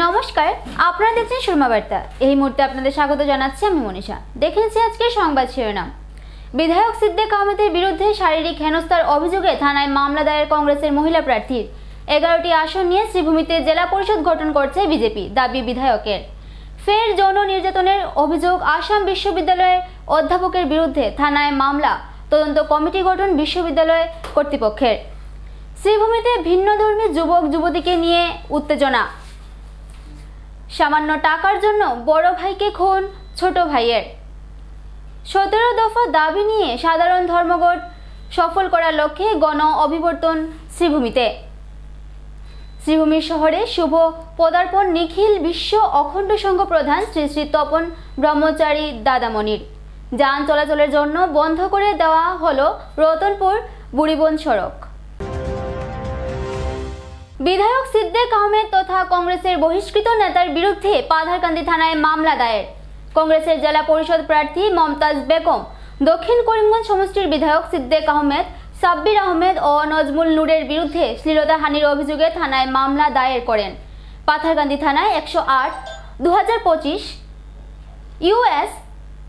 নমস্কার, আপনারা দেখছেন সুরমা বার্তা। এই মুহূর্তে আপনাদের স্বাগত জানাচ্ছি আমি মনীষা। দেখে নিচ্ছি আজকের সংবাদ শিরোনাম। বিধায়ক সিদ্দিক আহমেদের বিরুদ্ধে শারীরিক হেনস্থার অভিযোগে থানায় মামলা দায়ের কংগ্রেসের মহিলা প্রার্থীর। 11টি আসন নিয়ে শ্রীভূমিতে জেলা পরিষদ গঠন করছে বিজেপি, দাবি বিধায়কের। ফের যৌন নির্যাতনের অভিযোগ আসাম বিশ্ববিদ্যালয়ের অধ্যাপকের বিরুদ্ধে, থানায় মামলা, তদন্ত কমিটি গঠন বিশ্ববিদ্যালয় কর্তৃপক্ষের। শ্রীভূমিতে ভিন্নধর্মী যুবক যুবতীকে নিয়ে উত্তেজনা। সামান্য টাকার জন্য বড় ভাইকে খুন ছোট ভাইয়ের। 17 দফা দাবি নিয়ে সাধারণ ধর্মঘট সফল করার লক্ষ্যে গণ অভিবর্তন শ্রীভূমিতে। শ্রীভূমি শহরে শুভ পদার্পণ নিখিল বিশ্ব অখণ্ড সংঘ প্রধান শ্রী শ্রী তপন ব্রহ্মচারী দাদামণির। যান চলাচলের জন্য বন্ধ করে দেওয়া হলো রতনপুর বুড়িবন সড়ক। বিধায়ক সিদ্দিক আহমেদ তথা কংগ্রেসের বহিষ্কৃত নেতার বিরুদ্ধে পাথারকান্দি থানায় মামলা দায়ের। কংগ্রেসের জেলা পরিষদ প্রার্থী মমতাজ বেগম, দক্ষিণ করিমগঞ্জ সমষ্টির বিধায়ক সিদ্দিক আহমেদ, সাব্বির আহমেদ ও নজমুল নূরের বিরুদ্ধে শ্লীলতাহানির অভিযোগে থানায় মামলা দায়ের করেন। পাথারকান্দি থানায় 108/2025 US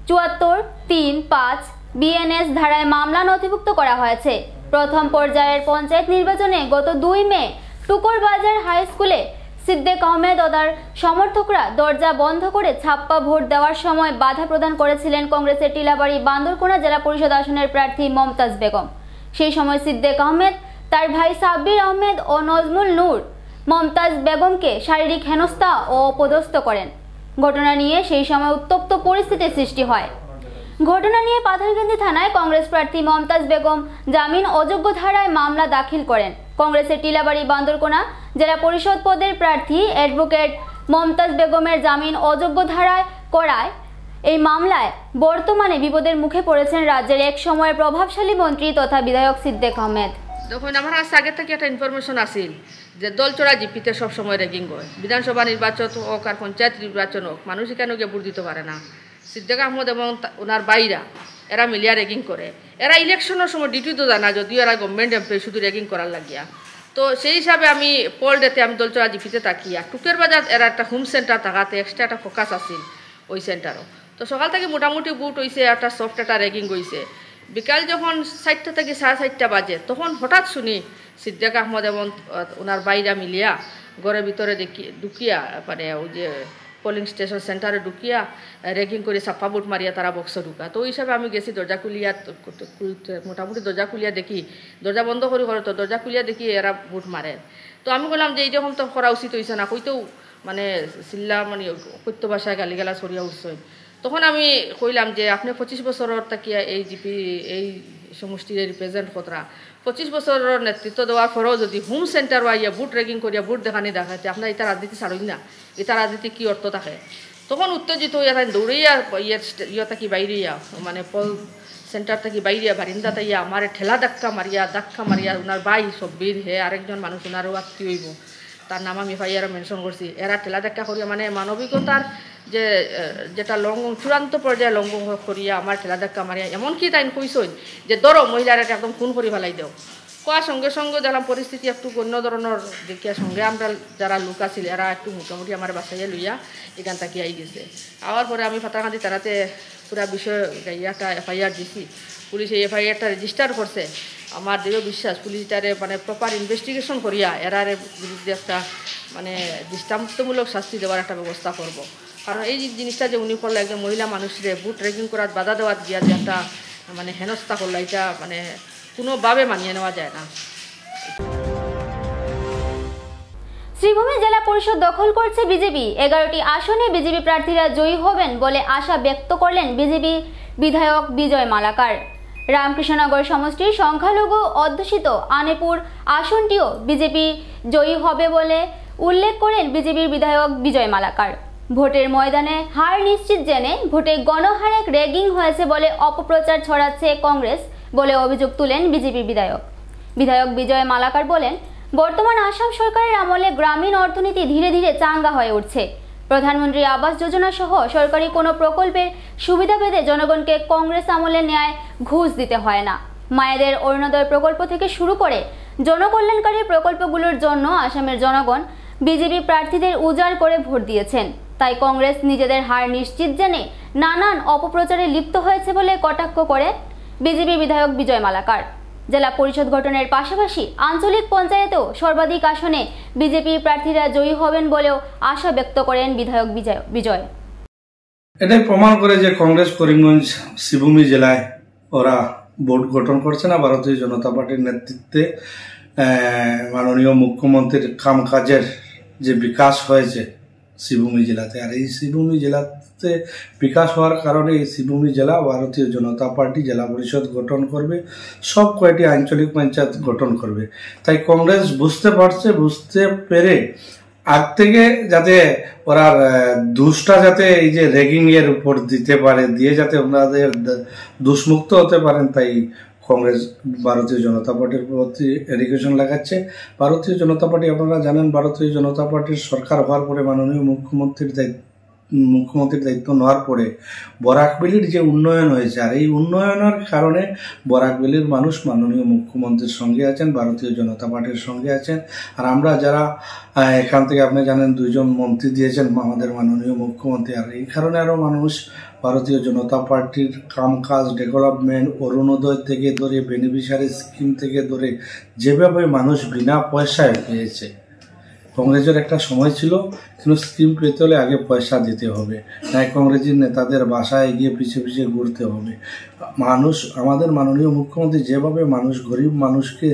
74-3-5 BNS ধারায় মামলা নথিভুক্ত করা হয়েছে। প্রথম পর্যায়ের পঞ্চায়েত নির্বাচনে গত 2 মে টুকরবাজার হাই স্কুলে সিদ্দিক আহমেদ ও তার সমর্থকরা দরজা বন্ধ করে ছাপ্পা ভোট দেওয়ার সময় বাধা প্রদান করেছিলেন কংগ্রেসের টিলাবাড়ি বান্দরকোনা জেলা পরিষদ আসনের প্রার্থী মমতাজ বেগম। সেই সময় সিদ্দিক আহমেদ, তার ভাই সাব্বির আহমেদ ও নজমুল নূর মমতাজ বেগমকে শারীরিক হেনস্থা ও অপদস্থ করেন। ঘটনা নিয়ে সেই সময় উত্তপ্ত পরিস্থিতির সৃষ্টি হয়। ঘটনা নিয়ে পাথারকান্দি থানায় কংগ্রেস প্রার্থী মমতাজ বেগম জামিন অযোগ্য ধারায় মামলা দাখিল করেন। কংগ্রেসের টিলাবাড়ি বান্দরকোনা জেলা পরিষদ পদের প্রার্থী অ্যাডভোকেট মমতাজ বেগমের জামিন অযোগ্য ধারায় করায় এই মামলায় বর্তমানে বিপদের মুখে পড়েছেন রাজ্যের এক সময়ের প্রভাবশালী মন্ত্রী তথা বিধায়ক সিদ্দিক আহমেদ। তখন আমার আগে থেকে একটা ইনফরমেশন আসিল যে দলচড়া জিপিতে সবসময় র্যাগিং হয়, বিধানসভা নির্বাচন হোক আর পঞ্চায়েত নির্বাচন হোক, মানুষ এখানে গিয়ে ভোট দিতে পারে না। সিদ্দিক আহমদ এবং ওনার বাইরা এরা মিলিয়া র্যাগিং করে। এরা ইলেকশনের সময় ডিউটি তো জানা, যদিও এরা গভর্নমেন্ট এমপ্লয়ি, শুধু র্যাগিং করার লাগিয়া। তো সেই হিসাবে আমি পোল ডেতে আমি দলচড়া জিপিতে তাকিয়া টুকের বাজার এরা একটা হোম সেন্টার থাকাতে এক্সট্রা একটা ফোকাস আসিল ওই সেন্টারও। তো সকাল থেকে মোটামুটি বুট হয়েছে, একটা সফট একটা র্যাগিং হয়েছে। বিকাল যখন 4টা থেকে 4:30 বাজে তখন হঠাৎ শুনি সিদ্দিক আহমদ এবং ওনার বাইরা মিলিয়া ঘরের ভিতরে ঢুকিয়া, মানে ওই যে পোলিং স্টেশন সেন্টারে ঢুকিয়া র্যাগিং করে ছাপ্পা বুট মারিয়া তারা বক্স ঢুকা। তো ওই হিসাবে আমি গেছি দরজা খুলিয়া, মোটামুটি দরজা খুলিয়া দেখি, দরজা বন্ধ করি করে তো দরজা খুলিয়া দেখি এরা বুট মারে। তো আমি বললাম যে এইরকম তো করা উচিত হয়েছে না, কইতেও মানে চিল্লা মানে সত্য ভাষায় গালিগালা ছড়িয়া উঠছেন। তখন আমি কইলাম যে আপনি 25 বছরের তাকিয়া এই জিপি এই সমষ্টির রিপ্রেজেন্ট করা, 25 বছরের নেতৃত্ব দেওয়ার পরেও যদি হোম সেন্টার আইয়া বুট র্যাগিং করিয়া বুট দেখানি দেখাতে আপনার এটা রাজনীতি ছাড়ই না, এটা রাজনীতি কী অর্থ থাকে? তখন উত্তেজিত হইয়া তাই দৌড়াইয়া ইয়ে থাকি বাইরিয়া, মানে পল সেন্টার থাকি বাইরিয়া বারিন্দা তাইয়া আমার ঠেলা ধাক্কা মারিয়া ওনার ভাই সব্বির হে আরেকজন মানুষ ওনারও আত্মীয় হইব, তার নাম আমি ফাইয়ারও মেনশন করছি। এরা ঠেলা ধাক্কা করিয়া মানে মানবিকতার যেটা চূড়ান্ত পর্যায়ে লঙ্ঘন করিয়া আমার ঠেলা ধাক্কা মারিয়া এমনকি তাই কইসই যে ধরো মহিলারা একদম খুন করি ফেলাই দেও। কোয়ার সঙ্গে সঙ্গে দেখলাম পরিস্থিতি একটু অন্য ধরনের দেখিয়া সঙ্গে আমরা যারা লোক আছিল এরা একটু মোটামুটি আমার বাসাইয়া লইয়া এখান থেকে আই গেছে। আওয়ার পরে আমি পাতাকান্দি তারাতে পুরা বিষয় একটা FIR দিছি। পুলিশে FIRটা রেজিস্টার করছে। আমার দৃঢ় বিশ্বাস পুলিশ তারে মানে প্রপার ইনভেস্টিগেশন করিয়া এরার বিরুদ্ধে একটা মানে দৃষ্টান্তমূলক শাস্তি দেওয়ার একটা ব্যবস্থা করব। কারণ এই জিনিসটা যে উনি করলো একজন মহিলা মানুষরে বুট র্যাগিং করার বাধা দেওয়ার গিয়া যে একটা মানে হেনস্থা করলো, এটা মানে কোনোভাবে মানিয়ে নেওয়া যায় না। শ্রীভূমি জেলা পরিষদ দখল করছে বিজেপি। 11টি আসনে বিজেপি প্রার্থীরা জয়ী হবেন বলে আশা ব্যক্ত করলেন বিজেপি বিধায়ক বিজয় মালাকার। রামকৃষ্ণনগর সমষ্টির সংখ্যালঘু অধ্যুষিত আনেপুর আসনটিও বিজেপি জয়ী হবে বলে উল্লেখ করেন বিজেপির বিধায়ক বিজয় মালাকার। ভোটের ময়দানে হার নিশ্চিত জেনে ভোটে গণহারে র্যাগিং হয়েছে বলে অপপ্রচার ছড়াচ্ছে কংগ্রেস বলে অভিযোগ তুলেন বিজেপির বিধায়ক বিজয় মালাকার বলেন, বর্তমান আসাম সরকারের আমলে গ্রামীণ অর্থনীতি ধীরে ধীরে চাঙ্গা হয়ে উঠছে। প্রধানমন্ত্রী আবাস যোজনা সহ সরকারি কোনো প্রকল্পের সুবিধা পেতে জনগণকে কংগ্রেস আমলে ন্যায় ঘুষ দিতে হয় না। মায়েদের অরুণোদয় প্রকল্প থেকে শুরু করে জনকল্যাণকারী প্রকল্পগুলোর জন্য আসামের জনগণ বিজেপি প্রার্থীদের উজাড় করে ভোট দিয়েছেন। তাই কংগ্রেস নিজেদের হার নিশ্চিত জেনে নানান অপপ্রচারে লিপ্ত হয়েছে বলে কটাক্ষ করে বিজেপি বিধায়ক বিজয় মালাকার। জেলা পরিষদ গঠনের পাশাপাশি আঞ্চলিক পঞ্চায়েতেও সর্বাধিক আসনে বিজেপি প্রার্থীরা জয়ী হবেন বলেও আশা ব্যক্ত করেন বিধায়ক বিজয়। এটাই প্রমাণ করে যে কংগ্রেস করিমগঞ্জ শ্রীভূমি জেলায় ওরা বোর্ড গঠন করছে না। ভারতীয় জনতা পার্টির নেতৃত্বে মাননীয় মুখ্যমন্ত্রীর কামকাজের যে বিকাশ হয়েছে শ্রীভূমি জেলাতে, আর এই শ্রীভূমি জেলাতে বিকাশ হওয়ার কারণে এই শ্রীভূমি জেলা ভারতীয় জনতা পার্টি জেলা পরিষদ গঠন করবে, সব কয়টি আঞ্চলিক পঞ্চায়েত গঠন করবে। তাই কংগ্রেস বুঝতে পেরে আগ থেকে যাতে ওরা দুষ্টা যাতে এই যে র্যাগিং এর উপর দিতে পারে, দিয়ে যাতে ওনাদের দুষ্মুক্ত হতে পারেন, তাই কংগ্রেস ভারতীয় জনতা পার্টির প্রতি এডুকেশন লাগাচ্ছে। ভারতীয় জনতা পার্টি, আপনারা জানেন, ভারতীয় জনতা পার্টির সরকার হওয়ার পরে মাননীয় মুখ্যমন্ত্রীর দায়িত্ব নেওয়ার পরে বরাকবেলির যে উন্নয়ন হয়েছে, আর এই উন্নয়নের কারণে বরাকবেলির মানুষ মাননীয় মুখ্যমন্ত্রীর সঙ্গে আছেন, ভারতীয় জনতা পার্টির সঙ্গে আছেন। আর আমরা যারা এখান থেকে, আপনি জানেন, 2জন মন্ত্রী দিয়েছেন আমাদের মাননীয় মুখ্যমন্ত্রী, আর এই কারণে আরো মানুষ ভারতীয় জনতা পার্টির কামকাজ, ডেভেলপমেন্ট, অরুণোদয় থেকে ধরে, বেনিফিশিয়ারি স্কিম থেকে ধরে যেভাবে মানুষ বিনা পয়সায় পেয়েছে। কংগ্রেসের একটা সময় ছিল কিন্তু স্কিম পেতে হলে আগে পয়সা দিতে হবে, তাই কংগ্রেসের নেতাদের বাসায় গিয়ে পিছিয়ে ঘুরতে হবে। আমাদের মাননীয় মুখ্যমন্ত্রী যেভাবে গরিব মানুষকে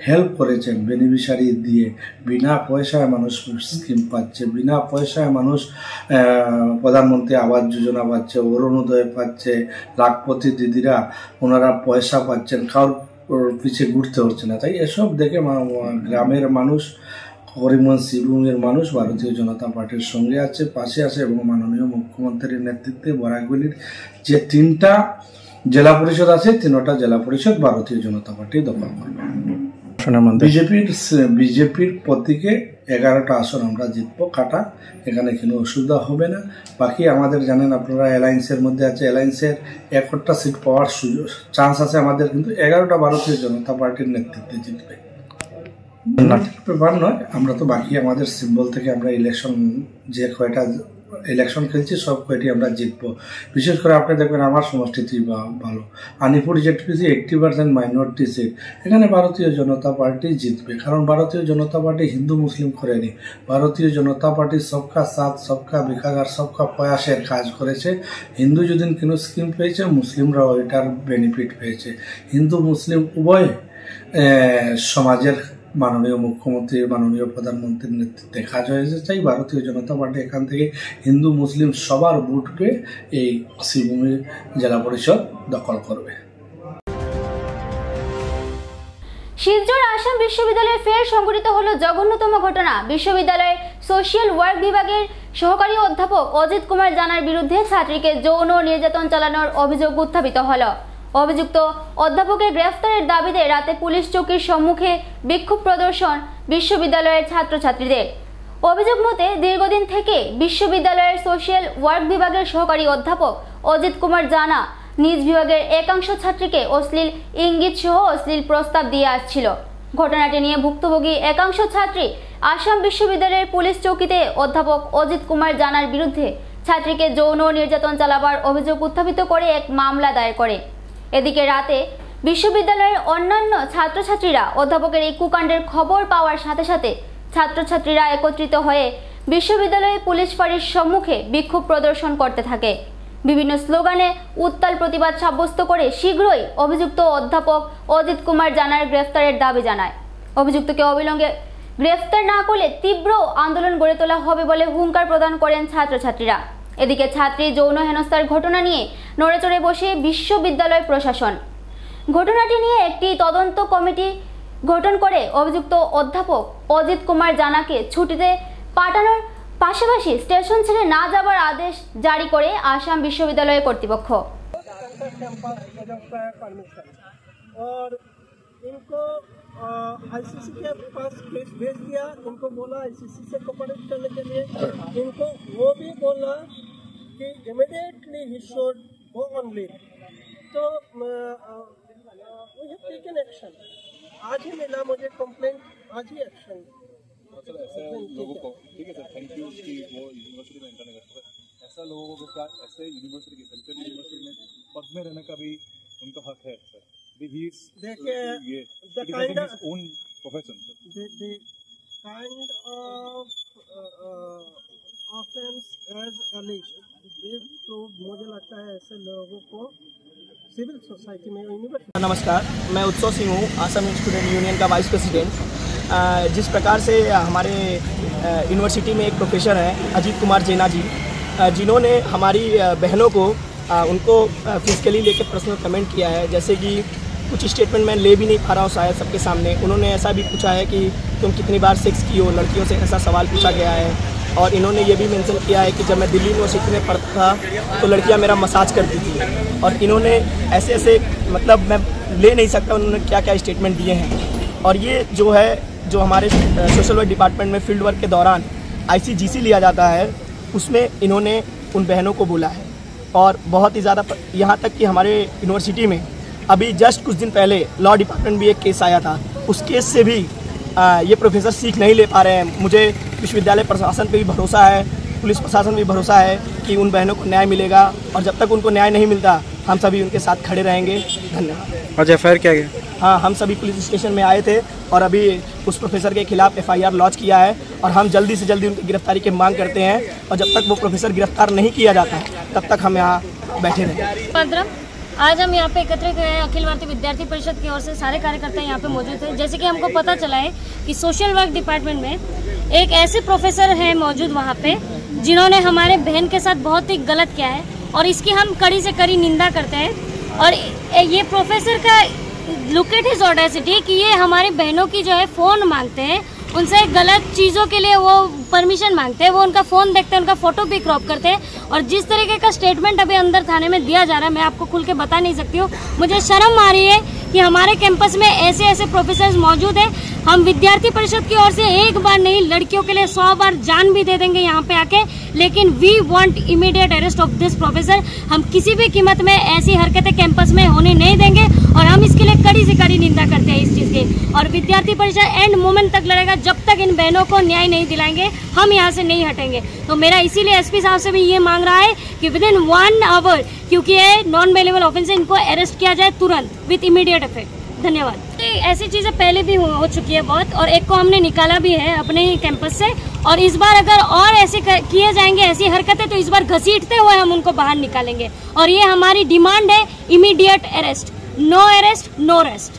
হেল্প করেছেন বেনিফিশিয়ারি দিয়ে, বিনা পয়সায় মানুষ স্কিম পাচ্ছে, বিনা পয়সায় মানুষ প্রধানমন্ত্রী আবাস যোজনা পাচ্ছে, অরুণোদয় পাচ্ছে, লাখপতি দিদিরা ওনারা পয়সা পাচ্ছেন, কারোর পিছিয়ে ঘুরতে হচ্ছে না। তাই এসব দেখে গ্রামের মানুষ, করিমগঞ্জ শ্রীভূমির মানুষ ভারতীয় জনতা পার্টির সঙ্গে আছে, পাশে আছে, এবং মাননীয় মুখ্যমন্ত্রীর নেতৃত্বে বরাকবেলির যে 3টা জেলা পরিষদ আছে, 3টা জেলা পরিষদ ভারতীয় জনতা পার্টি দখল করবে। বিজেপির প্রতীকে 11টা আসন আমরা জিতবো কাটা, এখানে কোনো অসুবিধা হবে না। বাকি আমাদের জানেন আপনারা অ্যালায়েন্সের মধ্যে আছে, অ্যালায়েন্সের 1টা সিট পাওয়ার চান্স আছে আমাদের, কিন্তু 11টা ভারতীয় জনতা পার্টির নেতৃত্বে জিতবে। ব্যাপার নয়, আমরা তো বাকি আমাদের সিম্বল থেকে আমরা ইলেকশন যে কয়টা ইলেকশন খেলছি সব কয়টি আমরা জিতবো। বিশেষ করে আপনি দেখবেন আমার সমষ্টিতে ভালো আনিপুর জেটপিসি 80% মাইনরিটি সিট, এখানে ভারতীয় জনতা পার্টি জিতবে, কারণ ভারতীয় জনতা পার্টি হিন্দু মুসলিম করেনি। ভারতীয় জনতা পার্টি সবকা সাথ, সবকা বিকাশ আর সবকা প্রয়াসের কাজ করেছে। হিন্দু যদি কোনো স্কিম পেয়েছে, মুসলিমরাও এটার বেনিফিট পেয়েছে। হিন্দু মুসলিম উভয় সমাজের মাননীয় মুখ্যমন্ত্রী, মাননীয় প্রধানমন্ত্রীর নেতৃত্বে কাজ হয়েছে। চাই ভারতীয় জনতা পার্টি এখান থেকে হিন্দু মুসলিম সবার ভোট পেয়ে এই শ্রীভূমি জেলা পরিষদ দখল করবে। শিলচর আসাম বিশ্ববিদ্যালয়ে ফের সংঘটিত হলো জঘন্যতম ঘটনা। বিশ্ববিদ্যালয়ের সোশ্যাল ওয়ার্ক বিভাগের সহকারী অধ্যাপক অজিত কুমার জানার বিরুদ্ধে ছাত্রীকে যৌন নির্যাতন চালানোর অভিযোগ উত্থাপিত হলো। অভিযুক্ত অধ্যাপকের গ্রেফতারের দাবিতে রাতে পুলিশ চৌকির সম্মুখে বিক্ষোভ প্রদর্শন বিশ্ববিদ্যালয়ের ছাত্রছাত্রীদের। অভিযোগ মতে দীর্ঘদিন থেকে বিশ্ববিদ্যালয়ের সোশ্যাল ওয়ার্ক বিভাগের সহকারী অধ্যাপক অজিত কুমার জানা নিজ বিভাগের একাংশ ছাত্রীকে অশ্লীল ইঙ্গিত সহ অশ্লীল প্রস্তাব দিয়ে আসছিল। ঘটনাটি নিয়ে ভুক্তভোগী একাংশ ছাত্রী আসাম বিশ্ববিদ্যালয়ের পুলিশ চৌকিতে অধ্যাপক অজিত কুমার জানার বিরুদ্ধে ছাত্রীকে যৌন নির্যাতন চালাবার অভিযোগ উত্থাপিত করে এক মামলা দায়ের করে। এদিকে রাতে বিশ্ববিদ্যালয়ের অন্যান্য ছাত্রছাত্রীরা অধ্যাপকের এই কুকাণ্ডের খবর পাওয়ার সাথে সাথে ছাত্রছাত্রীরা একত্রিত হয়ে বিশ্ববিদ্যালয়ের পুলিশ ফাঁড়ির সম্মুখে বিক্ষোভ প্রদর্শন করতে থাকে। বিভিন্ন স্লোগানে উত্তাল প্রতিবাদ সাব্যস্ত করে শীঘ্রই অভিযুক্ত অধ্যাপক অজিত কুমার জানার গ্রেফতারের দাবি জানায়। অভিযুক্তকে অবিলম্বে গ্রেফতার না করলে তীব্র আন্দোলন গড়ে তোলা হবে বলে হুঙ্কার প্রদান করেন ছাত্রছাত্রীরা। এদিকে ছাত্রী যৌন হেনস্থার ঘটনা নিয়ে নড়েচড়ে বসে বিশ্ববিদ্যালয় প্রশাসন। ঘটনাটি নিয়ে একটি তদন্ত কমিটি গঠন করে অভিযুক্ত অধ্যাপক অজিত কুমার জানাকে ছুটিতে পাঠানোর পাশাপাশি স্টেশন ছেড়ে না যাবার আদেশ জারি করে আসাম বিশ্ববিদ্যালয় কর্তৃপক্ষ। आईसीसी के पास केस भेज दिया, उनको बोला आईसीसी से कोऑपरेट करने के लिए, उनको वो भी बोला कि immediately he should go on leave. तो वी हैव टेकन एक्शन। आज ही मिला मुझे कंप्लेंट, आज ही एक्शन। ऐसे लोगों को, ठीक है सर, थैंक यू कि वो यूनिवर्सिटी में इंटर्न करते हैं। ऐसा लोगों को क्या ऐसे यूनिवर्सिटी की सेंट्रल यूनिवर्सिटी में पद में रहने का भी उनका हक है सर। देखिए ये the kind of own profession sir. the kind of offense as alleged is proved, मुझे लगता है ऐसे लोगों को सिविल सोसाइटी में यूनिवर्सिटी। नमस्कार, मैं उत्सव सिंह हूँ, आसाम स्टूडेंट यूनियन का वाइस प्रेसिडेंट। जिस प्रकार से हमारे यूनिवर्सिटी में एक प्रोफेसर हैं अजीत कुमार जेना जी, जिन्होंने हमारी बहनों को उनको फिजिकली लेकर पर्सनल कमेंट किया है, जैसे कि कुछ स्टेटमेंट मैं ले भी नहीं पा रहा हूँ शायद सबके सामने। उन्होंने ऐसा भी पूछा है कि तुम कितनी बार सेक्स की हो, लड़कियों से ऐसा सवाल पूछा गया है। और इन्होंने ये भी मेंशन किया है कि जब मैं दिल्ली यूनिवर्सिटी में पढ़ता था तो लड़कियां मेरा मसाज करती थी। और इन्होंने ऐसे ऐसे मतलब मैं ले नहीं सकता उन्होंने क्या क्या स्टेटमेंट दिए हैं। और ये जो है जो हमारे सोशल वर्क डिपार्टमेंट में फील्ड वर्क के दौरान ICGC लिया जाता है, उसमें इन्होंने उन बहनों को बोला है। और बहुत ही ज़्यादा यहाँ तक कि हमारे यूनिवर्सिटी में अभी जस्ट कुछ दिन पहले लॉ डिपार्टमेंट भी एक केस आया था, उस केस से भी ये प्रोफेसर सीख नहीं ले पा रहे हैं। मुझे विश्वविद्यालय प्रशासन पे भी भरोसा है, पुलिस प्रशासन भी भरोसा है कि उन बहनों को न्याय मिलेगा। और जब तक उनको न्याय नहीं मिलता हम सभी उनके साथ खड़े रहेंगे। धन्यवाद। आज FIR किया गया? हाँ, हम सभी पुलिस स्टेशन में आए थे और अभी उस प्रोफेसर के खिलाफ FIR लॉन्च किया है और हम जल्दी से जल्दी उनकी गिरफ्तारी की मांग करते हैं। और जब तक वो प्रोफेसर गिरफ्तार नहीं किया जाता है तब तक हम यहाँ बैठे रहेंगे। आज हम यहाँ पे एकत्रित हुए हैं, अखिल भारतीय विद्यार्थी परिषद की ओर से सारे कार्यकर्ता यहाँ पे मौजूद हैं। जैसे कि हमको पता चला है कि सोशल वर्क डिपार्टमेंट में एक ऐसे प्रोफेसर हैं मौजूद वहाँ पे जिन्होंने हमारे बहन के साथ बहुत ही गलत किया है और इसकी हम कड़ी से कड़ी निंदा करते हैं। और ये प्रोफेसर का लुक एट हिज ऑडेसिटी कि ये हमारी बहनों की जो है फ़ोन मांगते हैं, उनसे गलत चीज़ों के लिए वो परमिशन मांगते हैं, वो उनका फ़ोन देखते हैं, उनका फ़ोटो भी क्रॉप करते हैं। और जिस तरीके का स्टेटमेंट अभी अंदर थाने में दिया जा रहा है मैं आपको खुल के बता नहीं सकती हूँ। मुझे शर्म आ रही है कि हमारे कैंपस में ऐसे ऐसे प्रोफेसर्स मौजूद हैं। हम विद्यार्थी परिषद की ओर से एक बार नहीं लड़कियों के लिए 100 बार जान भी दे देंगे यहाँ पे आके, लेकिन we want immediate arrest of this professor. हम किसी भी कीमत में ऐसी हरकतें कैंपस में होने नहीं देंगे और हम इसके लिए कड़ी से कड़ी निंदा करते हैं इस चीज़ की। और विद्यार्थी परिषद एंड मोमेंट तक लड़ेगा, जब तक इन बहनों को न्याय नहीं दिलाएंगे हम यहाँ से नहीं हटेंगे। तो मेरा इसीलिए SP साहब से भी ये मांग रहा है कि विद इन 1 आवर, क्योंकि ये नॉन बेलेबल ऑफेंस है, इनको अरेस्ट किया जाए तुरंत विथ इमीडिएट इफेक्ट। धन्यवाद। ऐसी चीज़ें पहले भी हो चुकी है बहुत, और एक को हमने निकाला भी है अपने ही कैंपस से। और इस बार अगर और ऐसे किए जाएंगे ऐसी हरकतें तो इस बार घसीटते हुए हम उनको बाहर निकालेंगे। और ये हमारी डिमांड है, immediate arrest, no arrest no rest.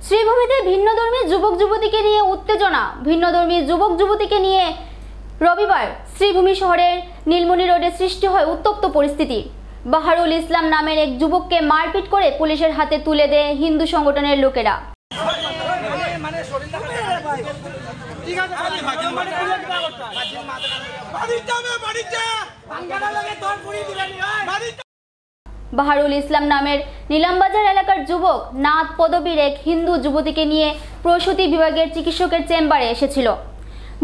শ্রীভূমিতে ভিন্নধর্মী যুবক যুবতীকে নিয়ে উত্তেজনা। ভিন্নধর্মী যুবক যুবতীকে নিয়ে রবিবার শ্রীভূমি শহরের নীলমণি রোডে সৃষ্টি হয় উত্তপ্ত পরিস্থিতি। বাহারুল ইসলাম নামের এক যুবককে মারপিট করে পুলিশের হাতে তুলে দেয় হিন্দু সংগঠনের লোকেরা। বাহারুল ইসলাম নামের নীলামবাজার এলাকার যুবক নাথ পদবীর এক হিন্দু যুবতীকে নিয়ে প্রসূতি বিভাগের চিকিৎসকের চেম্বারে এসেছিল।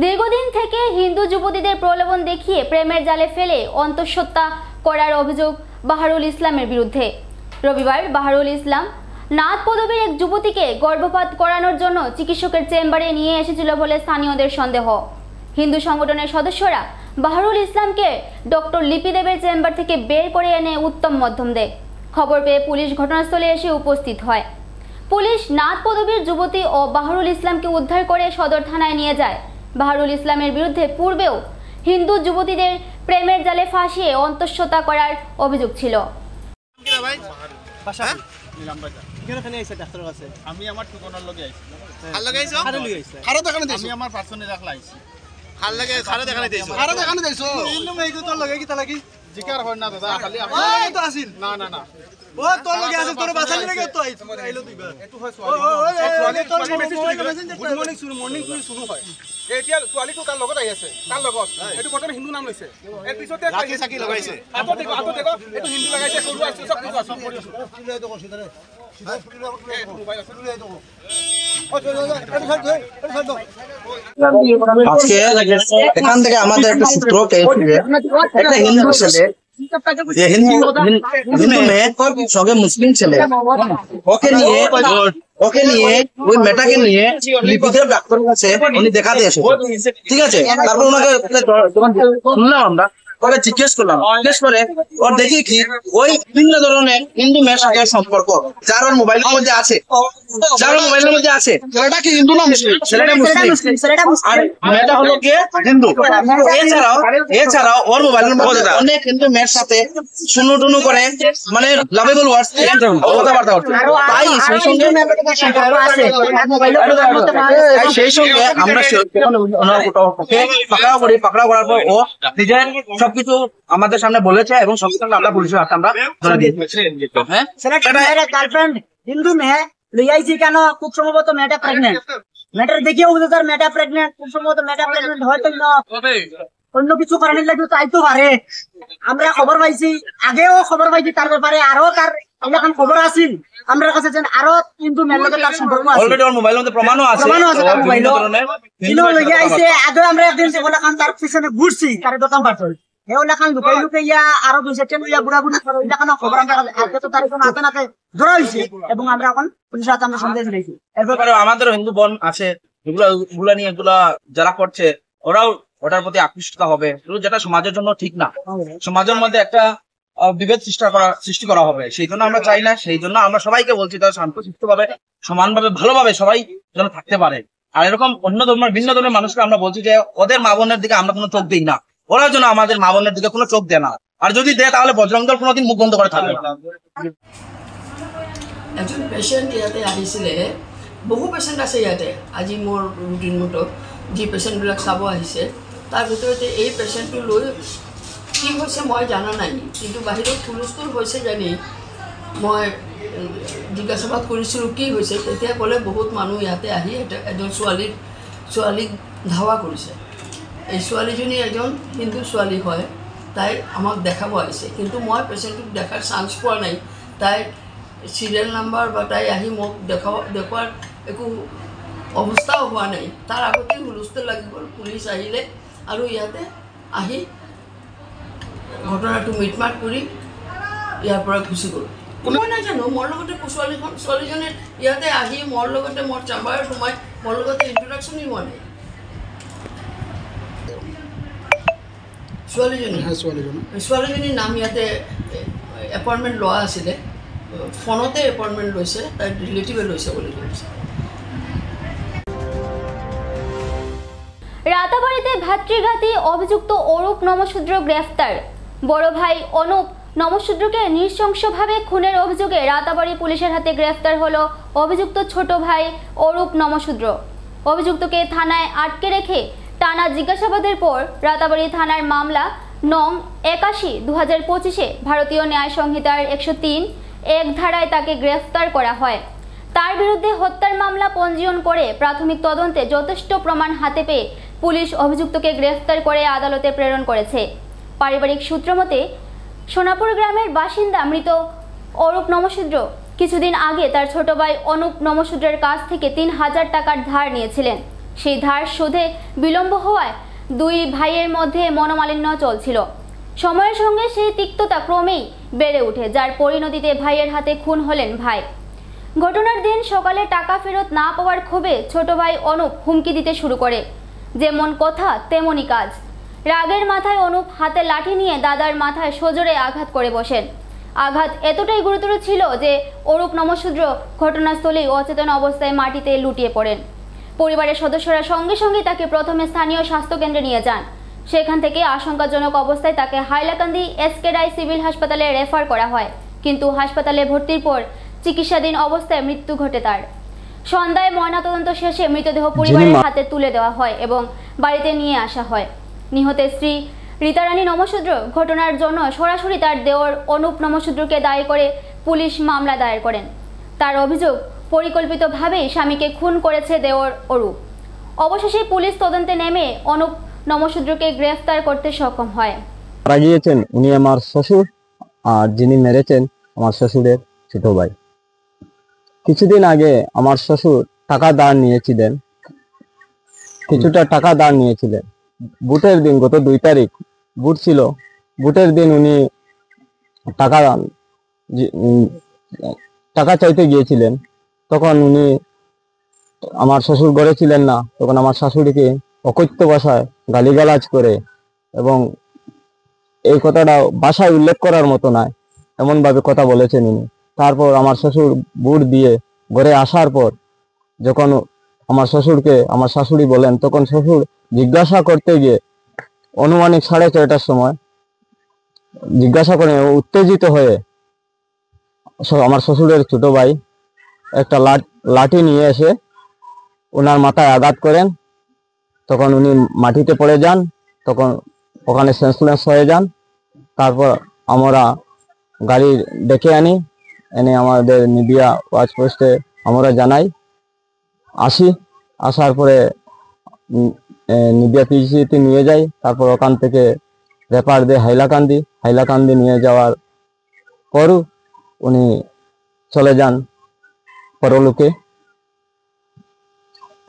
দীর্ঘদিন থেকে হিন্দু যুবতীদের প্রলোভন দেখিয়ে প্রেমের জালে ফেলে অন্তঃসত্ত্বা করার অভিযোগ বাহারুল ইসলামের বিরুদ্ধে। রবিবার বাহারুল ইসলাম নাথ পদবীর এক যুবতীকে গর্ভপাত করানোর জন্য চিকিৎসকের চেম্বারে নিয়ে এসেছিল বলে স্থানীয়দের সন্দেহ। হিন্দু সংগঠনের সদস্যরা বাহারুল ইসলামকে ডক্টর লিপি দেবের চেম্বার থেকে বের করে এনে উত্তম মধ্যম দেয়। খবর পেয়ে পুলিশ ঘটনাস্থলে এসে উপস্থিত হয়। পুলিশ নাথ পদবীর যুবতী ও বাহারুল ইসলামকে উদ্ধার করে সদর থানায় নিয়ে যায়। বাহারুল ইসলামের বিরুদ্ধে পূর্বেও হিন্দু যুবতীদের প্রেমের জালে ফাঁসিয়ে অন্তঃসত্ত্বা করার অভিযোগ ছিল। আমি আমার ঠিকানার লগে আইছি। আর লগে আইছো? আরো দেখানো দিছো। আমি আমার পার্সনে রাখলা আইছি। খাল লাগে খারে দেখানো দিছো। খারে দেখানো দিছো। ইন্নু মেইকো তোর লগে কি তা লাগি? জিকার হয় না দাদা, খালি আমার লগে তো আসিল। না না না। ও তোর লগে আছে, তোর বাসালি লাগে তো আইলো দুইবার। এটু হয় সোয়ালি। সোয়ালি তোর মেসেজ গুড মর্নিং শুরু, মর্নিং তুমি শুরু হয়। এতিয়া সোয়ালিটো কার লগত আই আছে? কার লগত? এটু বর্তমান হিন্দু নাম লইছে। এর পিছতে রাখি সাকি লাগাইছে। আতো দেখো এটু হিন্দু লাগাইছে, কোন আছে সব কিছু আছে। শুনে তো কইছি ধরে। আজকে এখান থেকে আমাদের একটা সূত্র পেয়েছি যে একটা হিন্দু ছেলে যে হিন্দু মেয়ে সঙ্গে মুসলিম ছেলে ওকে নিয়ে ওই মেয়েটাকে নিয়ে লিপিতে ডাক্তারের কাছে উনি দেখাতে এসে, ঠিক আছে। তারপর ওনাকে শুনলাম আমরা, ওকে জিজ্ঞেস করলাম, জিজ্ঞেস করে ওর দেখি কি ওই বিভিন্ন ধরনের হিন্দু মেয়ের সাথে সম্পর্ক যার ওর মোবাইলের মধ্যে আছে, ছেলেটা কি হিন্দু না মুসলিম? ছেলেটা মুসলিম আর মেয়েটা হলো গিয়ে হিন্দু। এছাড়াও ওর মোবাইলের মধ্যে অনেক হিন্দু মেয়ের সাথে শুনু টুনু করে, মানে লাভেবল ওয়ার্ডস কথাবার্তা হচ্ছে। তাই সেই সঙ্গে আমরা পাকড়াও করার পর ও নিজের সবকিছু আমাদের সামনে বলেছে এবং সঙ্গে সঙ্গে আমরা পুলিশের হাতে আমরা ধরে দিয়েছি। গার্লফ্রেন্ড হিন্দু মেয়ে লইয়াইছি কেন? খুব সম্ভবত মেয়েটা প্রেগনেন্ট, মেয়েটার দেখিও বুঝে তার মেয়েটা প্রেগনেন্ট, খুব সম্ভবত মেয়েটা প্রেগনেন্ট হয়তো অন্য কিছু কারণে লাগবে, চাইতো পারে। আমরা খবর পাইছি, আগেও খবর পাইছি তার ব্যাপারে, আরো তার এলাকার খবর আসিল আমরা কাছে, আরো কিন্তু মেয়ের লগে তার সম্পর্ক আছে, অলরেডি ওর মোবাইলের মধ্যে প্রমাণও আছে তার মোবাইল লইয়া আইছে। আগে আমরা একদিন ওলাখান তার পিছনে ঘুরছি, তার দোকান পাঠল এলাকান লুকাই লুকাইয়া আরো 2-4 লইয়া বুড়া বুড়ি এলাকানো খবর আমরা আজকে তো তার কোনো হাতে নাতে ধরা হয়েছে এবং আমরা এখন পুলিশের হাতে আমরা সন্দেহ দিয়েছি। এরপরে আমাদের হিন্দু বোন আছে এগুলা নিয়ে এগুলা যারা করছে ওরাও ওটার প্রতি আকৃষ্ট হবে, যেটা সমাজের জন্য ঠিক না। সমাজের মধ্যে একটা বিভেদ সৃষ্টি করা হবে, সেই জন্য আমরা চাই না। সেই জন্য আমরা সবাইকে বলছি তারা শান্তশিষ্ট ভাবে সমানভাবে ভালোভাবে সবাই যেন থাকতে পারে। আর এরকম অন্য ধর্মের ভিন্ন ধর্মের মানুষকে আমরা বলছি যে ওদের মা বোনের দিকে আমরা কোনো চোখ দিই না, ওরা যেন আমাদের মা বোনের দিকে কোনো চোখ দেয় না। আর যদি দেয় তাহলে বজরং দল কোনোদিন মুখ বন্ধ করে থাকবে না। একজন পেশেন্ট ইয়াতে আহিছিলে, বহু পেশেন্ট আছে ইয়াতে। আজি মোৰ ৰুটিন মতো যি পেশেণ্টবিলাক চাব আহিছে তাৰ ভিতৰতে এই পেশেণ্টটো লৈ কি হৈছে মই জানা নাই, কিন্তু বাহিৰত হুলস্থুল হৈছে জানি মই জিজ্ঞাসাবাদ কৰিছিলোঁ কি হৈছে। তেতিয়া ক'লে বহুত মানুহ ইয়াতে আহি এজন ছোৱালীক ধাৱা কৰিছে। এই ছোৱালীজনী এজন হিন্দু ছোৱালী হয়, তাই আমাক দেখাব আহিছে, কিন্তু মই পেশেণ্টটোক দেখাৰ চান্স পোৱা নাই। তাইৰ সিরিয়াল নাম্বার বা তাই আহি মোক দেখুৱাৰ একো অৱস্থাও হোৱা নাই। তাৰ আগতেই হুলস্থুল লাগি গ'ল, পুলিচ আহিলে আৰু ইয়াতে আহি ঘটনাটো মিটমাট কৰি ইয়াৰ পৰা গুচি গ'ল। মই নাজানো, মোৰ লগতে ছোৱালীজনে ইয়াতে আহি মোৰ লগতে মোৰ চেম্বাৰত সোমাই মোৰ লগতে ইন্ট্ৰডাকশ্যনেই হোৱা নাই। ছোৱালীজনীৰ নাম ইয়াতে এপইণ্টমেণ্ট লোৱা আছিলে, ফোনতে এপইণ্টমেণ্ট লৈছে, তাই ৰিলেটিভে লৈছে বুলি কৈছে। রাতাবাড়িতে ভাতৃঘাতী অভিযুক্ত অরূপ নমশূদ্র গ্রেফতার। বড় ভাই অনুপ নমশূদ্রকে নৃশংসভাবে খুনের অভিযোগে রাতাবাড়ি পুলিশের হাতে গ্রেফতার হলো অভিযুক্ত ছোট ভাই অরূপ নমশূদ্র। অভিযুক্তকে থানায় আটকে রেখে টানা জিজ্ঞাসাবাদের পর রাতাবাড়ি থানার মামলা নং 81/2025 ভারতীয় ন্যায় সংহিতার 103(1) ধারায় তাকে গ্রেফতার করা হয়। তার বিরুদ্ধে হত্যার মামলা পঞ্জীয়ন করে প্রাথমিক তদন্তে যথেষ্ট প্রমাণ হাতে পেয়ে পুলিশ অভিযুক্তকে গ্রেফতার করে আদালতে প্রেরণ করেছে। পারিবারিক সূত্র মতে সোনাপুর গ্রামের বাসিন্দা মৃত অরূপ নমশূদ্র কিছুদিন আগে তার ছোট ভাই অনুপ নমশূদ্রের কাছ থেকে 3000 টাকার ধার নিয়েছিলেন। সেই ধার শোধে বিলম্ব হওয়ায় দুই ভাইয়ের মধ্যে মনোমালিন্য চলছিল। সময়ের সঙ্গে সেই তিক্ততা ক্রমেই বেড়ে ওঠে, যার পরিণতিতে ভাইয়ের হাতে খুন হলেন ভাই। ঘটনার দিন সকালে টাকা ফেরত না পাওয়ার ক্ষোভে ছোট ভাই অনুপ হুমকি দিতে শুরু করে, যেমন কথা তেমনই কাজ। রাগের মাথায় অনুপ হাতে লাঠি নিয়ে দাদার মাথায় সজোরে আঘাত করে বসেন। আঘাত এতটাই গুরুতর ছিল যে অরূপ নমশূদ্র ঘটনাস্থলেই অচেতন অবস্থায় মাটিতে লুটিয়ে পড়েন। পরিবারের সদস্যরা সঙ্গে সঙ্গে তাকে প্রথমে স্থানীয় স্বাস্থ্যকেন্দ্রে নিয়ে যান। সেখান থেকে আশঙ্কাজনক অবস্থায় তাকে হাইলাকান্দি এসকে রায় সিভিল হাসপাতালে রেফার করা হয়, কিন্তু হাসপাতালে ভর্তির পর চিকিৎসাধীন অবস্থায় মৃত্যু ঘটে তার। সন্ধ্যায় ময়নাতদন্ত শেষে মৃতদেহ পরিবারের হাতে তুলে দেওয়া হয় এবং বাড়িতে নিয়ে আসা হয়। নিহতের স্ত্রী রীতারানী নমশূদ্র ঘটনার জন্য সরাসরি তার দেওর অনুপ নমশূদ্রকে দায়ী করে পুলিশ মামলা দায়ের করেন। তার অভিযোগ, পরিকল্পিতভাবেই স্বামীকে খুন করেছে দেওর অরূপ। অবশেষে পুলিশ তদন্তে নেমে অনুপ নমশূদ্রকে গ্রেফতার করতে সক্ষম হয়। মারা গিয়েছেন উনি আমার শ্বশুর, আর যিনি মেরেছেন আমার শ্বশুরের ছোট ভাই। কিছুদিন আগে আমার শ্বশুর টাকা ধার নিয়েছিলেন, কিছুটা টাকা ধার নিয়েছিলেন। বুটের দিন, গত 2 তারিখ বুট ছিল, বুটের দিন উনি টাকা টাকা চাইতে গিয়েছিলেন, তখন উনি আমার শ্বশুর ঘরে ছিলেন না, তখন আমার শাশুড়িকে অকথ্য ভাষায় গালিগালাজ করে, এবং এই কথাটা ভাষায় উল্লেখ করার মতো নয় এমনভাবে কথা বলেছেন উনি। তারপর আমার শ্বশুর বুট দিয়ে ঘরে আসার পর যখন আমার শ্বশুরকে আমার শাশুড়ি বলেন, তখন শ্বশুর জিজ্ঞাসা করতে গিয়ে অনুমানিক 6:30টার সময় জিজ্ঞাসা করে উত্তেজিত হয়ে আমার শ্বশুরের ছোট ভাই একটা লাঠি নিয়ে এসে ওনার মাথায় আঘাত করেন। তখন উনি মাটিতে পড়ে যান, তখন ওখানে সেন্সলেস হয়ে যান। তারপর আমরা গাড়ি ডেকে আনি, এনে আমাদের মিডিয়া ওয়াচ পোস্টে আমরা জানাই, আসার পরে মিডিয়া পিজিতে নিয়ে যাই। তারপর ওখান থেকে রেফার দিয়ে হাইলাকান্দি নিয়ে যাওয়ার পরও উনি চলে যান পরলোকে।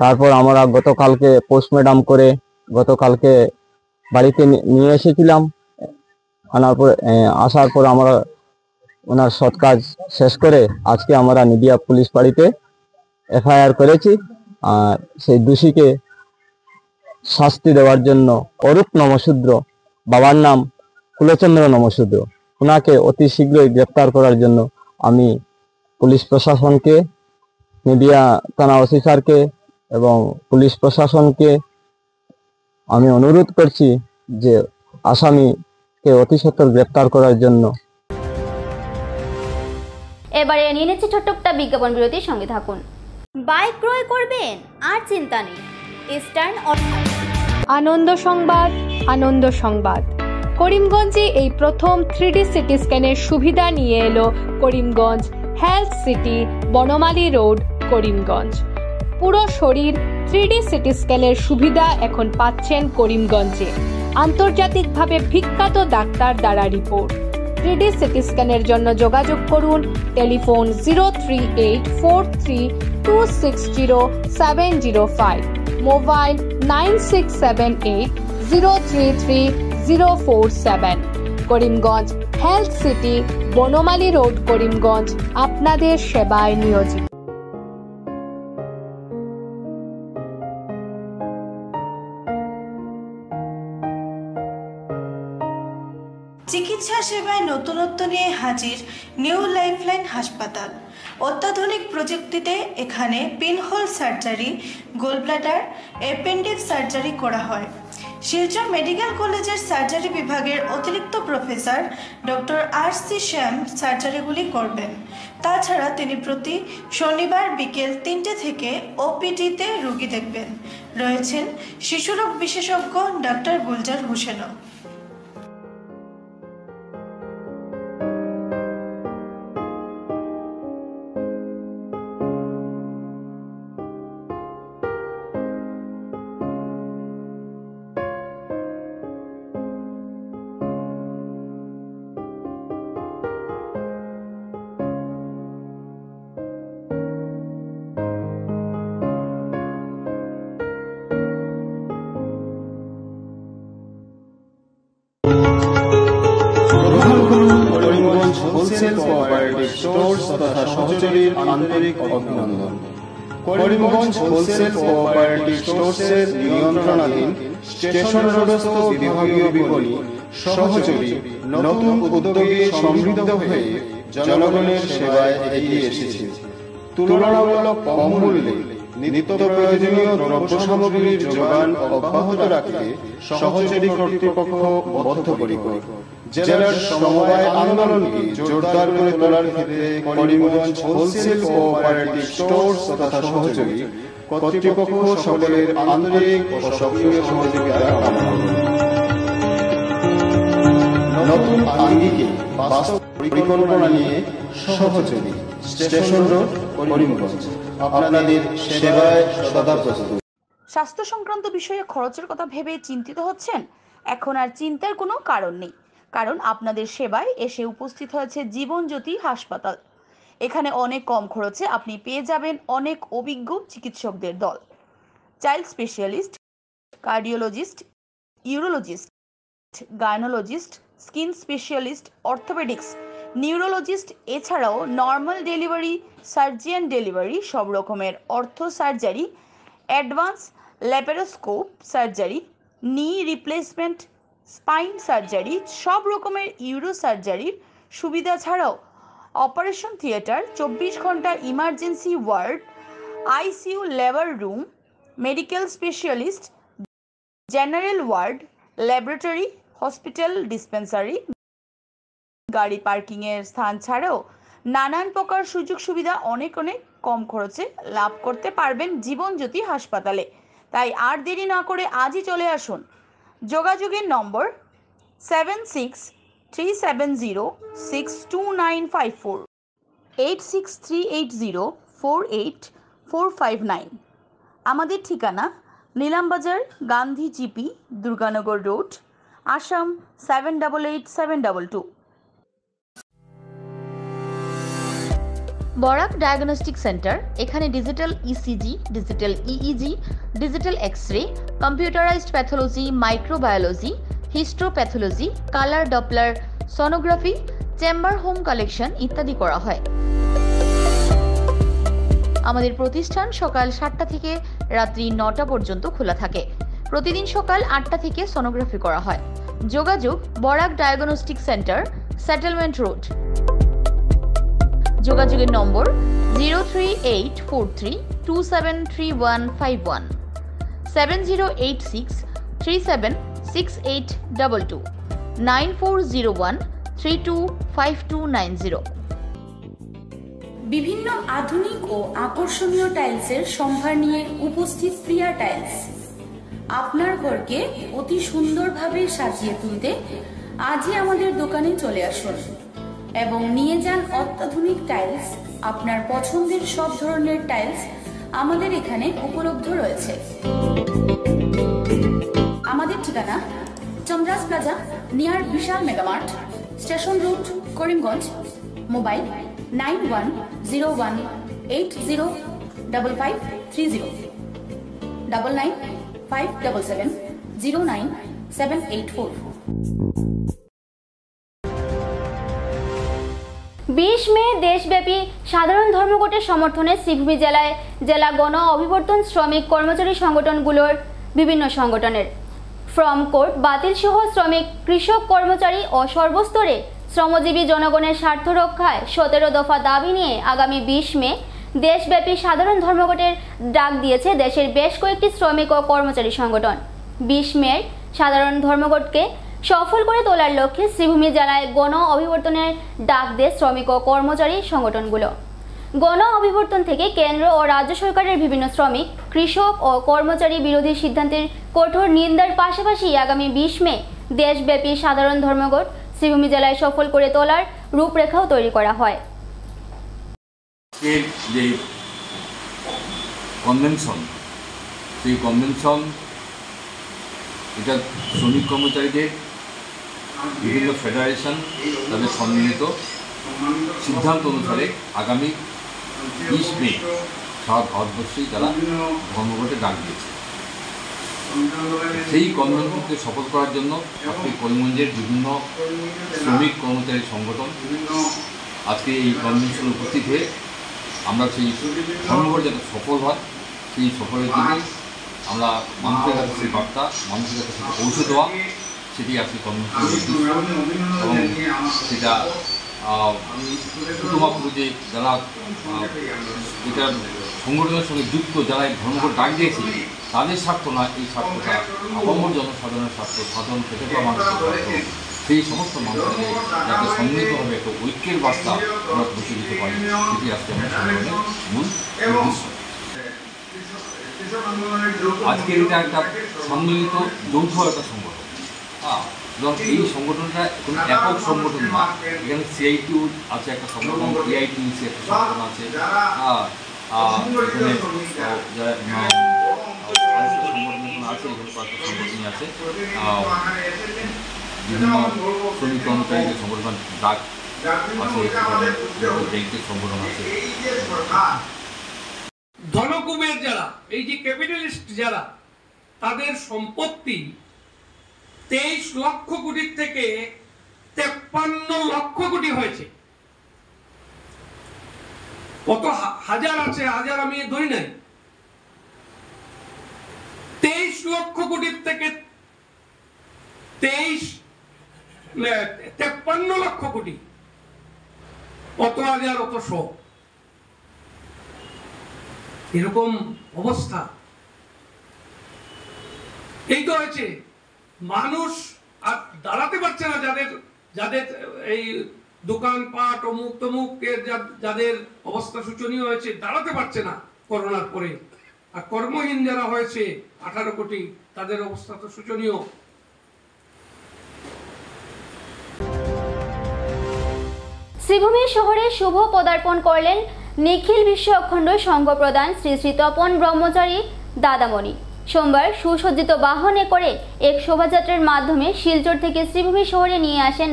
তারপর আমরা গতকালকে পোস্টমর্টম করে গতকালকে বাড়িতে নিয়ে এসেছিলাম। আসার পর আমরা ওনার সৎ কাজ শেষ করে আজকে আমরা মিডিয়া পুলিশ বাড়িতে এফআইআর করেছি। আর সেই দোষীকে শাস্তি দেওয়ার জন্য অরূপ নমশূদ্র, বাবার নাম কুলচন্দ্র নমশূদ্র, ওনাকে অতি শীঘ্রই গ্রেপ্তার করার জন্য আমি পুলিশ প্রশাসনকে, মিডিয়া থানা ওসি স্যারকে এবং পুলিশ প্রশাসনকে আমি অনুরোধ করছি যে আসামিকে অতি সত্বর গ্রেপ্তার করার জন্য। এবারে নিয়ে নিচ্ছে ছোট্ট একটা বিজ্ঞাপন বিরতির সঙ্গে থাকুন। বাইক ক্রয় করবেন আর চিন্তা নেই, ইস্টার্ন আনন্দ সংবাদ করিমগঞ্জে এই প্রথম 3D সিটি স্ক্যানের সুবিধা নিয়ে এলো Karimganj health city, Banamali road, Karimganj. পুরো শরীর 3D সিটি স্ক্যানের সুবিধা এখন পাচ্ছেন করিমগঞ্জে, আন্তর্জাতিকভাবে বিখ্যাত ডাক্তার দ্বারা রিপোর্ট। 3D সিটি স্ক্যানের জন্য যোগাযোগ করুন telephone 03843260705, mobile 9678033047। Karimganj health city, Banamali road, Karimganj আপনাদের সেবায় নিয়োজিত। চিকিৎসা সেবায় নতুনত্ব নিয়ে হাজির নিউ লাইফলাইন হাসপাতাল। অত্যাধুনিক প্রযুক্তিতে এখানে pinhole surgery, gallbladder, appendix surgery করা হয়। শিলচর মেডিকেল কলেজের সার্জারি বিভাগের অতিরিক্ত প্রফেসর ডক্টর RC শ্যাম সার্জারিগুলি করবেন। তাছাড়া তিনি প্রতি শনিবার বিকেল 3টে থেকে ওপিডিতে রোগী দেখবেন। রয়েছেন শিশুরোগ বিশেষজ্ঞ ডক্টর গুলজার হোসেনও। হোলসেল কোঅপারেটিভ স্টোর্স তথা সহযোগীর আন্তরিক অভিনন্দন। করিমগঞ্জ হোলসেল কোঅপারেটিভ স্টোর্সের নিয়ন্ত্রণাধীন স্টেশন রোডস্থ বিভাগীয় বিপণী সহযোগী নতুন উদ্যোগে সমৃদ্ধ হয়ে জনগণের সেবায় এগিয়ে এসেছে। তুলনামূলক কম মূল্যে নিত্য প্রয়োজনীয় দ্রব্য সামগ্রীর যোগান অব্যাহত রাখতে সহযোগী কর্তৃপক্ষ বদ্ধপরিকর। জেলার সমবায় আন্দোলনকে জোরদার করে তোলার ক্ষেত্রে করিমগঞ্জ হোলসেল কোঅপারেটিভ স্টোর্স তথা সহযোগী কর্তৃপক্ষ সকলের আন্তরিক ও সক্রিয় সহযোগিতা কামনা করে। নতুন আঙ্গিকে বাস্তব পরিকল্পনা নিয়ে সহযোগী স্টেশন রোড, করিমগঞ্জ আপনাদের সেবায় সদা প্রস্তুত। স্বাস্থ্য সংক্রান্ত বিষয়ে খরচের কথা ভেবে চিন্তিত হচ্ছেন? এখন আর চিন্তার কোনো কারণ নেই, কারণ আপনাদের সেবায় এসে উপস্থিত হয়েছে জীবনজ্যোতি হাসপাতাল। এখানে অনেক কম খরচে আপনি পেয়ে যাবেন অনেক অভিজ্ঞ চিকিৎসকদের দল। Child specialist, cardiologist, urologist, gynaecologist, skin specialist, orthopaedics, neurologist এছাড়াও নর্মাল ডেলিভারি, সার্জিয়ান ডেলিভারি, সব রকমের ortho surgery, advance laparoscope surgery, knee replacement, spine surgery, সব রকমের ইউরো সার্জারির সুবিধা ছাড়াও অপারেশন থিয়েটার, 24 ঘন্টা emergency ward, ICU labour room, medical specialist, general ward, laboratory, hospital dispensary, গাড়ি পার্কিংয়ের স্থান ছাড়াও নানান প্রকার সুযোগ সুবিধা অনেক কম খরচে লাভ করতে পারবেন জীবনজ্যোতি হাসপাতালে। তাই আর দেরি না করে আজই চলে আসুন। যোগাযোগের নম্বর 7637062954, 8638048459। আমাদের ঠিকানা Nilambazar, Gandhi GP, Durganagar road, Assam 788722। Barak diagnostic centre, এখানে digital ECG, digital EEG, digital x-ray, computerised pathology, microbiology, histopathology, colour doppler sonography, chamber home collection ইত্যাদি করা হয়। আমাদের প্রতিষ্ঠান সকাল 7টা থেকে রাত্রি 9টা পর্যন্ত খোলা থাকে। প্রতিদিন সকাল 8টা থেকে সোনোগ্রাফি করা হয়। যোগাযোগ Barak diagnostic centre, settlement road. যোগাযোগের নম্বর 03843273151, 7086376822, 9401325290। বিভিন্ন আধুনিক ও আকর্ষণীয় টাইলসের সম্ভার নিয়ে উপস্থিত প্রিয়া টাইলস। আপনার ঘরকে অতি সুন্দরভাবে সাজিয়ে তুলতে আজই আমাদের দোকানে চলে আসুন এবং নিয়ে যান অত্যাধুনিক টাইলস। আপনার পছন্দের সব ধরনের টাইলস আমাদের এখানে উপলব্ধ রয়েছে। আমাদের ঠিকানা Chandras plaza, near Vishal Mega Mart, station road, Karimganj. Mobile 9101805530, 9957709784। 20 May দেশব্যাপী সাধারণ ধর্মঘটের সমর্থনে শ্রীভূমি জেলায় জেলা গণ অভিবর্তন শ্রমিক কর্মচারী সংগঠনগুলোর বিভিন্ন সংগঠনের ফ্রম কোর্ট বাতিল সহ শ্রমিক, কৃষক, কর্মচারী ও সর্বস্তরে শ্রমজীবী জনগণের স্বার্থ রক্ষায় 17 দফা দাবি নিয়ে আগামী 20 মে দেশব্যাপী সাধারণ ধর্মঘটের ডাক দিয়েছে দেশের বেশ কয়েকটি শ্রমিক ও কর্মচারী সংগঠন। 20 মে সাধারণ ধর্মঘটকে সফল করে তোলার লক্ষ্যে শ্রীভূমি জেলায় গণ অভিবর্তনের ডাক দেয় শ্রমিক ও কর্মচারী সংগঠনগুলো। গণ অভিবর্তন থেকে কেন্দ্র ও রাজ্য সরকারের বিভিন্ন শ্রমিক, কৃষক ও কর্মচারী বিরোধী সিদ্ধান্তের কঠোর নিন্দার পাশাপাশি আগামী 20 মে দেশব্যাপী সাধারণ ধর্মঘট শ্রীভূমি জেলায় সফল করে তোলার রূপরেখাও তৈরি করা হয়। যে কনভেনশন, সেই কনভেনশন এটা শ্রমিক কর্মচারীদের বিভিন্ন ফেডারেশন তাদের সম্মিলিত সিদ্ধান্ত অনুসারে আগামী 20 মে সারা ভারতবর্ষেই তারা ধর্মঘটে ডাক দিয়েছে। সেই কনভেনশনকে সফল করার জন্য আজকে করিমগঞ্জের বিভিন্ন শ্রমিক কর্মচারী সংগঠন আজকে এই কনভেনশনে উপস্থিত হয়ে আমরা সেই ধর্মঘট যাতে সফল হয় সেই সফলের জন্য আমরা মানুষের কাছে সেই বার্তা, মানুষের কাছে সেটা পৌঁছে দেওয়া, সেটি আজকে কর্মসূচির উদ্দেশ্য। এবং সেটা শুধুমাত্র যে যারা এটা সংগঠনের সঙ্গে যুক্ত, যারা এই ধর্মঘট ডাক দিয়েছে তাদের স্বার্থ না, এই স্বার্থটা আপামর জনসাধারণের স্বার্থ, সাধারণ খেটে খাওয়া মানুষের স্বার্থ। সেই সমস্ত মানুষকে যাতে সম্মিলিতভাবে একটা ঐক্যের বার্তা আমরা পৌঁছে দিতে পারি, সেটি আজকে আমরা সংগঠনের মূল উদ্দেশ্য। আজকের এটা একটা সম্মিলিত যৌথ একটা সংগঠন। এবং এই সংগঠনটা কোনো একক সংগঠন না, এখানে সিআইটিউ আছে একটা সংগঠন, এআইটিউসি একটা সংগঠন আছে, এখানে সংগঠন আছে, এখানে কয়েকটা সংগঠনই আছে, বিভিন্ন শ্রমিক কর্মচারীদের সংগঠন ডাক আছে, ব্যাংকের সংগঠন আছে। ধনকুবের যারা, এই যে ক্যাপিটালিস্ট যারা, তাদের সম্পত্তি 23 লক্ষ কোটির থেকে 53 লক্ষ কোটি হয়েছে। কত হাজার আছে, হাজার আমি ধরি নাই। 23 লক্ষ কোটির থেকে 53 লক্ষ কোটি, কত হাজার অত শো, এরকম অবস্থা। এই তো হয়েছে, মানুষ আর দাঁড়াতে পারছে না, যাদের এই দোকানপাট অমুক তমুকের যাদের অবস্থা শোচনীয় হয়েছে, দাঁড়াতে পারছে না করোনার পরে। আর কর্মহীন যারা হয়েছে 18 কোটি, তাদের অবস্থা তো শোচনীয়। শ্রীভূমি শহরে শুভ পদার্পণ করলেন নিখিল বিশ্ব অখণ্ড সংঘ প্রধান শ্রী শ্রী তপন ব্রহ্মচারী দাদামণি। সোমবার সুসজ্জিত বাহনে করে এক শোভাযাত্রার মাধ্যমে শিলচর থেকে শ্রীভূমি শহরে নিয়ে আসেন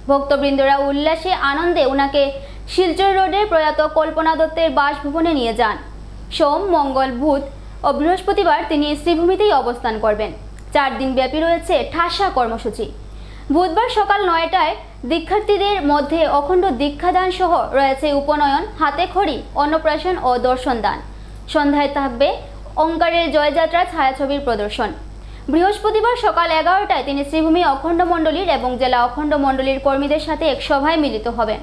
ভক্তবৃন্দরা উল্লাসে আনন্দে উনাকে শিলচর রোডের প্রয়াত কল্পনা দত্তের বাসভবনে নিয়ে যান। সোম, মঙ্গল, বুধ ও বৃহস্পতিবার তিনি শ্রীভূমিতেই অবস্থান করবেন। 4 দিন ব্যাপী রয়েছে ঠাসা কর্মসূচি। বুধবার সকাল 9টায় দীক্ষার্থীদের মধ্যে অখণ্ড দীক্ষাদান সহ রয়েছে উপনয়ন, হাতে খড়ি, অন্নপ্রাশন ও দর্শন দান। সন্ধ্যায় থাকবে ওঙ্কারের জয়যাত্রা ছায়াছবির প্রদর্শন। বৃহস্পতিবার সকাল 11টায় তিনি শ্রীভূমি অখণ্ড মণ্ডলীর এবং জেলা অখণ্ড মণ্ডলীর কর্মীদের সাথে এক সভায় মিলিত হবেন।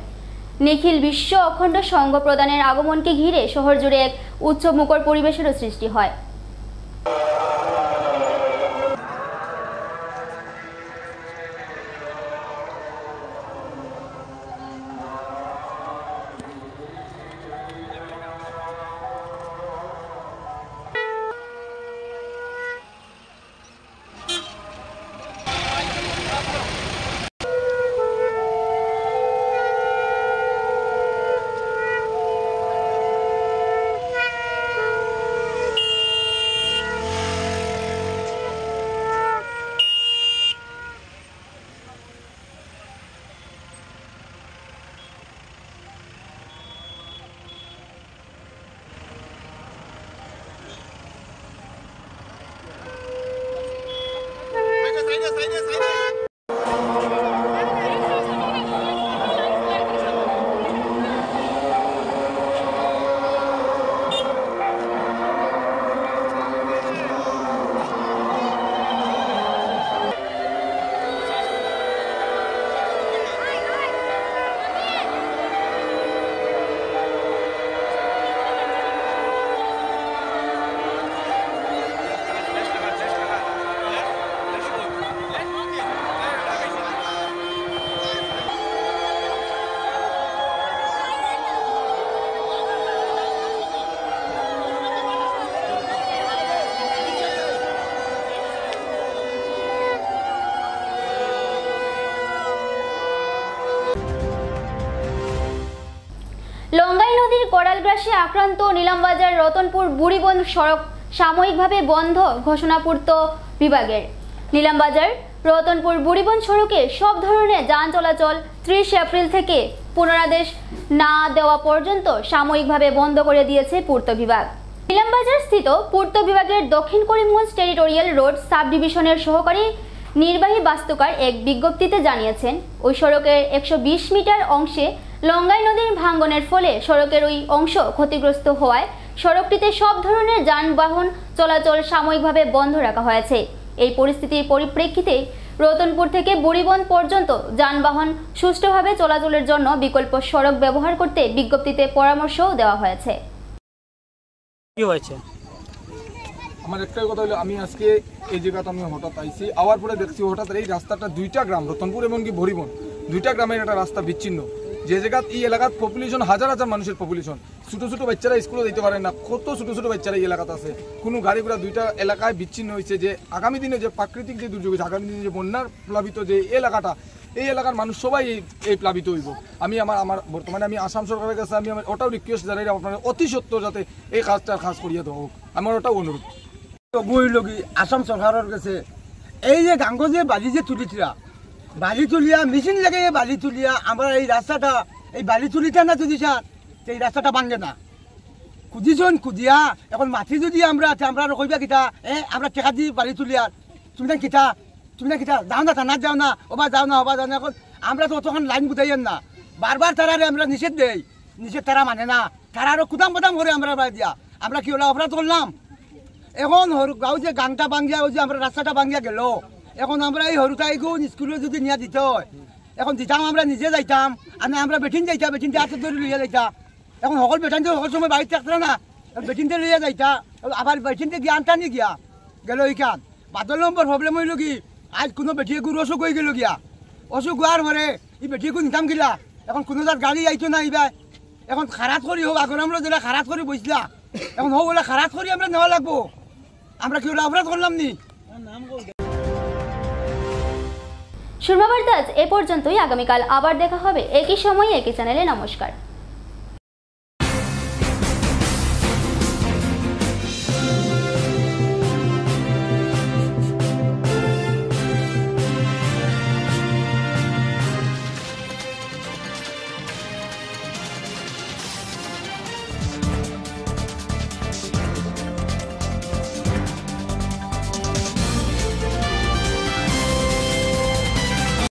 নিখিল বিশ্ব অখণ্ড সংঘ প্রদানের আগমনকে ঘিরে শহর জুড়ে এক উৎসবমুখর পরিবেশেরও সৃষ্টি হয়। লঙ্গাই নদীর করালগ্রাসে আক্রান্ত নীলামবাজার রতনপুর বুড়িবন সড়ক সাময়িকভাবে বন্ধ ঘোষণা পূর্ত বিভাগের। নীলামবাজার রতনপুর বুড়িবন সড়কে সব ধরনের যান চলাচল 30 এপ্রিল থেকে পুনরাদেশ না দেওয়া পর্যন্ত সাময়িকভাবে বন্ধ করে দিয়েছে পূর্ত বিভাগ। নীলামবাজার স্থিত পূর্ত বিভাগের দক্ষিণ করিমগঞ্জ টেরিটোরিয়াল রোড সাব ডিভিশনের সহকারী নির্বাহী বাস্তুকার এক বিজ্ঞপ্তিতে জানিয়েছেন, ওই সড়কের 120 মিটার অংশে লঙ্গাই নদীর ভাঙ্গনের ফলে সড়কের ওই অংশ ক্ষতিগ্রস্ত হওয়ায় সড়কটিতে সব ধরনের যানবাহন চলাচল সাময়িকভাবে বন্ধ রাখা হয়েছে। এই পরিস্থিতির পরিপ্রেক্ষিতে রতনপুর থেকে বুড়িবন পর্যন্ত যানবাহন সুষ্ঠুভাবে চলাচলের জন্য বিকল্প সড়ক ব্যবহার করতে বিজ্ঞপ্তিতে পরামর্শও দেওয়া হয়েছে। কি হয়েছে? আমার একটাই কথা হলো, আমি আজকে এই জায়গাতে আমি হঠাৎ আইছি, আওয়ার পরে দেখছি হঠাৎ এই রাস্তাটা 2টা গ্রাম রতনপুর এবং কি বুড়িবন 2টা গ্রামের একটা রাস্তা বিচ্ছিন্ন, যে জায়গা এই এলাকার পপুলেশন হাজার হাজার মানুষের পপুলেশন, ছোটো ছোটো বাচ্চারা স্কুলে যেতে পারে না, কত ছোটো ছোটো বাচ্চারা এই এলাকাতে আছে, কোনো গাড়ি ঘোড়া 2টা এলাকায় বিচ্ছিন্ন হয়েছে। যে আগামী দিনে যে প্রাকৃতিক যে দুর্যোগ হয়েছে, আগামী দিনে যে বন্যার প্লাবিত যে এলাকাটা, এই এলাকার মানুষ সবাই এই প্লাবিত হইব। আমি আমার বর্তমানে আমি আসাম সরকারের কাছে আমি আমার ওটাও রিকোয়েস্ট জানাই, আপনারা অতি সত্তর যাতে এই কাজটা খাস করিয়া দেওয়া হোক, আমার ওটাও অনুরোধ। বইলগি আসাম সরকারের কাছে এই যে গাঙ্গ যে বালি যে তুলিছিলা, বালি তুলিয়া মেশিন লাগে বালি তুলিয়া আমরা এই রাস্তাটা এই বালি তুলিটা না যদি স্যার এই রাস্তাটা ভাঙে না, খুঁজিছন খুঁজিয়া এখন মাটি যদি আমরা কইবা কিতা আমরা টেকা দি বালি তুলিয়া তুমি কিতা তুমি না কিতা যাও না থানার যাও না ওবা যাও না এখন আমরা তো অতক্ষণ লাইন বুঝাইয়েন না বারবার তারারে আমরা নিষেধ দেই নিষেধ তারা মানে না তারা আরো কুদাম কুদাম করে আমরা দিয়া আমরা কি হলো অপরাধ করলাম এখন গাঁও যে গাংটা ভাঙ্গিয়া ওই যে আমরা রাস্তাটা ভাঙ্গিয়া গেল এখন আমরা এই হরুতাইগু স্কুলে যদি নিয়ে দিত এখন দিতাম আমরা নিজে যাইতাম আর আমরা বেটিন যাইতা বেটিনতে হাতে ধরে লইয়া যাইতা এখন সকল বেটান সকল সময় বাড়িতে থাকতো না বেটিনতে লইয়া যাইতা আবার বেটিনতে জ্ঞান টানি গিয়া গেল এইখান বাদল নম্বর প্রবলেম হইল কি আজ কোনো বেটিয়ে গুরু অসুখ হয়ে গেল গিয়া অসুখ হওয়ার পরে এই বেটিয়ে নিতাম গিলা এখন কোনো তার গাড়ি আইতো না এইবার এখন খারাপ করি হোক আগর আমরা যেটা খারাপ করে বসলা এখন হোক বলে খারাপ করি আমরা নেওয়া লাগবো আমরা কি ওটা অপরাধ করলাম নি সুরমা বার্তা এ পর্যন্তই। আগামীকাল আবার দেখা হবে একই সময়ে একই চ্যানেলে। নমস্কার।